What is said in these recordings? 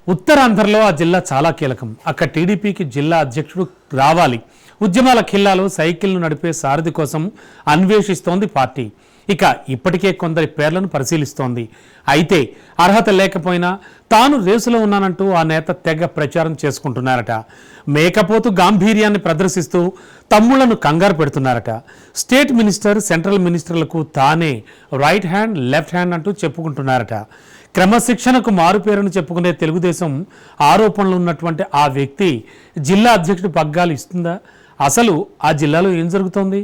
ఉత్తరాంధ్రలో ఆ జిల్లా చాలా కీలకం. అక్కడ టీడీపీకి జిల్లా అధ్యక్షుడు రావాలి. ఉద్యమాల ఖిల్లాలో సైకిల్ను నడిపే సారథి కోసం అన్వేషిస్తోంది పార్టీ. ఇక ఇప్పటికే కొందరి పేర్లను పరిశీలిస్తోంది. అయితే అర్హత లేకపోయినా తాను రేసులో ఉన్నానంటూ ఆ నేత తెగ ప్రచారం చేసుకుంటున్నారట. మేకపోతు గాంభీర్యాన్ని ప్రదర్శిస్తూ తమ్ముళ్లను కంగారు పెడుతున్నారట. స్టేట్ మినిస్టర్, సెంట్రల్ మినిస్టర్లకు తానే రైట్ హ్యాండ్, లెఫ్ట్ హ్యాండ్ అంటూ చెప్పుకుంటున్నారట. క్రమశిక్షణకు మారుపేరును చెప్పుకునే తెలుగుదేశం ఆరోపణలు ఉన్నటువంటి ఆ వ్యక్తి జిల్లా అధ్యక్షుడు పగ్గాలు ఇస్తుందా? అసలు ఆ జిల్లాలో ఏం జరుగుతోంది?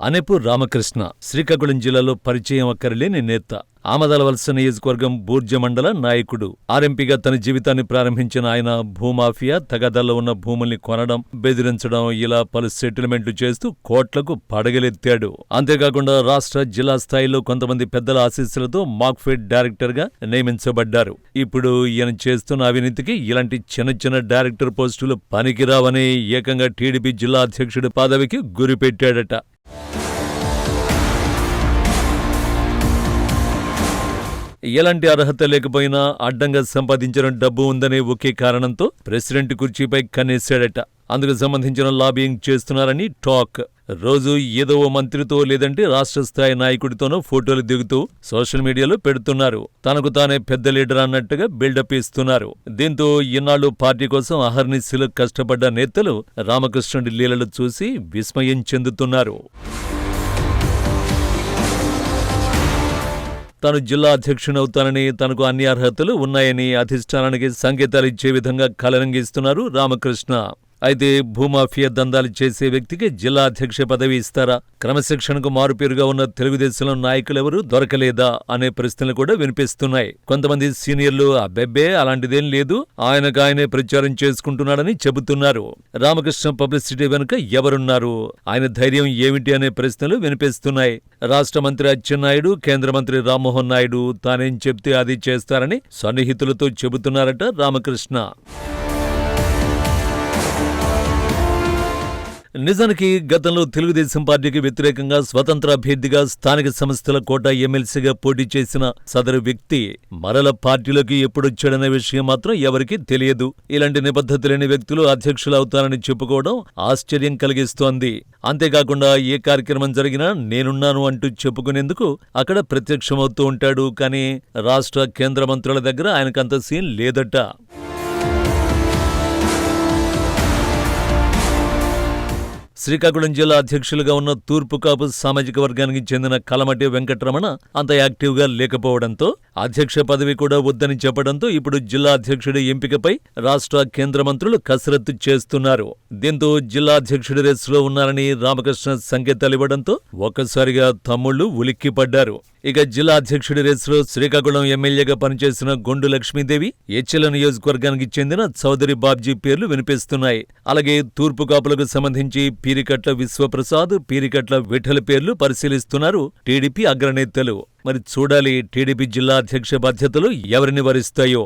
అనేపూర్ రామకృష్ణ శ్రీకాకుళం జిల్లాలో పరిచయం అక్కరలేని నేత. ఆమదాలవలస నియోజకవర్గం బూర్జ మండల నాయకుడు. ఆర్ఎంపీగా తన జీవితాన్ని ప్రారంభించిన ఆయన భూమాఫియా, తగాదాల్లో ఉన్న భూముల్ని కొనడం, బెదిరించడం, ఇలా పలు సెటిల్మెంట్లు చేస్తూ కోట్లకు పడగలెత్తాడు. అంతేకాకుండా రాష్ట్ర, జిల్లా స్థాయిలో కొంతమంది పెద్దల ఆశీస్సులతో మాక్ఫెడ్ డైరెక్టర్ గా నియమించబడ్డారు. ఇప్పుడు ఈయన చేస్తున్న అవినీతికి ఇలాంటి చిన్న చిన్న డైరెక్టర్ పోస్టులు పనికిరావని ఏకంగా టీడీపీ జిల్లా అధ్యక్షుడి పదవికి గురిపెట్టాడట. ఎలాంటి అర్హత లేకపోయినా అడ్డంగా సంపాదించిన డబ్బు ఉందనే ఒకే కారణంతో ప్రెసిడెంట్ కుర్చీపై కన్నేశాడట. అందుకు సంబంధించిన లాబియింగ్ చేస్తున్నారని టాక్. రోజు ఏదో ఓ మంత్రితో లేదంటే రాష్ట్ర స్థాయి నాయకుడితోనో ఫోటోలు దిగుతూ సోషల్ మీడియాలో పెడుతున్నారు. తనకు తానే పెద్ద లీడర్ అన్నట్టుగా బిల్డప్ ఇస్తున్నారు. దీంతో ఇన్నాళ్లు పార్టీ కోసం అహర్నిశలు కష్టపడ్డ నేతలు రామకృష్ణుడి లీలలు చూసి విస్మయం చెందుతున్నారు. తాను జిల్లా అధ్యక్షునవుతానని, తనకు అన్ని అర్హతలు ఉన్నాయని అధిష్టానానికి సంకేతాలిచ్చే విధంగా కలరంగిస్తున్నారు రామకృష్ణ. అయితే భూమాఫియా దందాలు చేసే వ్యక్తికి జిల్లా అధ్యక్ష పదవి ఇస్తారా? క్రమశిక్షణకు మారుపేరుగా ఉన్న తెలుగుదేశంలో నాయకులెవరూ దొరకలేదా అనే ప్రశ్నలు కూడా వినిపిస్తున్నాయి. కొంతమంది సీనియర్లు అబ్బెబ్బే అలాంటిదేం లేదు, ఆయనకాయనే ప్రచారం చేసుకుంటున్నాడని చెబుతున్నారు. రామకృష్ణ పబ్లిసిటీ వెనుక ఎవరున్నారు, ఆయన ధైర్యం ఏమిటి అనే ప్రశ్నలు వినిపిస్తున్నాయి. రాష్ట్ర మంత్రి అచ్చెన్నాయుడు, కేంద్ర మంత్రి రామ్మోహన్ నాయుడు తానేం చెప్తే అది చేస్తారని సన్నిహితులతో చెబుతున్నారట రామకృష్ణ. నిజానికి గతంలో తెలుగుదేశం పార్టీకి వ్యతిరేకంగా స్వతంత్ర అభ్యర్థిగా స్థానిక సంస్థల కోటా ఎమ్మెల్సీగా పోటీ చేసిన సదరు వ్యక్తి మరల పార్టీలోకి ఎప్పుడొచ్చాడనే విషయం మాత్రం ఎవరికీ తెలియదు. ఇలాంటి నిబద్ధత లేని వ్యక్తులు అధ్యక్షులవుతారని చెప్పుకోవడం ఆశ్చర్యం కలిగిస్తోంది. అంతేకాకుండా ఏ కార్యక్రమం జరిగినా నేనున్నాను అంటూ చెప్పుకునేందుకు అక్కడ ప్రత్యక్షమవుతూ ఉంటాడు. కానీ రాష్ట్ర, కేంద్ర మంత్రుల దగ్గర ఆయనకంత సీన్ లేదట. శ్రీకాకుళం జిల్లా అధ్యక్షులుగా ఉన్న తూర్పు కాపు సామాజిక వర్గానికి చెందిన కలమటి వెంకటరమణ అంత యాక్టివ్గా లేకపోవడంతో అధ్యక్ష పదవి కూడా వద్దని చెప్పడంతో ఇప్పుడు జిల్లా అధ్యక్షుడి ఎంపికపై రాష్ట్ర, కేంద్ర మంత్రులు కసరత్తు చేస్తున్నారు. దీంతో జిల్లా అధ్యక్షుడి రేసులో ఉన్నారని రామకృష్ణ సంకేతాలివ్వడంతో ఒక్కసారిగా తమ్ముళ్లు ఉలిక్కిపడ్డారు. ఇక జిల్లా అధ్యక్షుడి రేసులో శ్రీకాకుళం ఎమ్మెల్యేగా పనిచేసిన గొండు లక్ష్మీదేవి, ఎచ్చెల నియోజకవర్గానికి చెందిన చౌదరి బాబ్జీ పేర్లు వినిపిస్తున్నాయి. అలాగే తూర్పు కాపులకు సంబంధించి పీరికట్ల విశ్వప్రసాద్, పీరికట్ల విఠల పేర్లు పరిశీలిస్తున్నారు టీడీపీ అగ్రనేతలు. మరి చూడాలి టీడీపీ జిల్లా అధ్యక్ష బాధ్యతలు ఎవరిని వరిస్తాయో.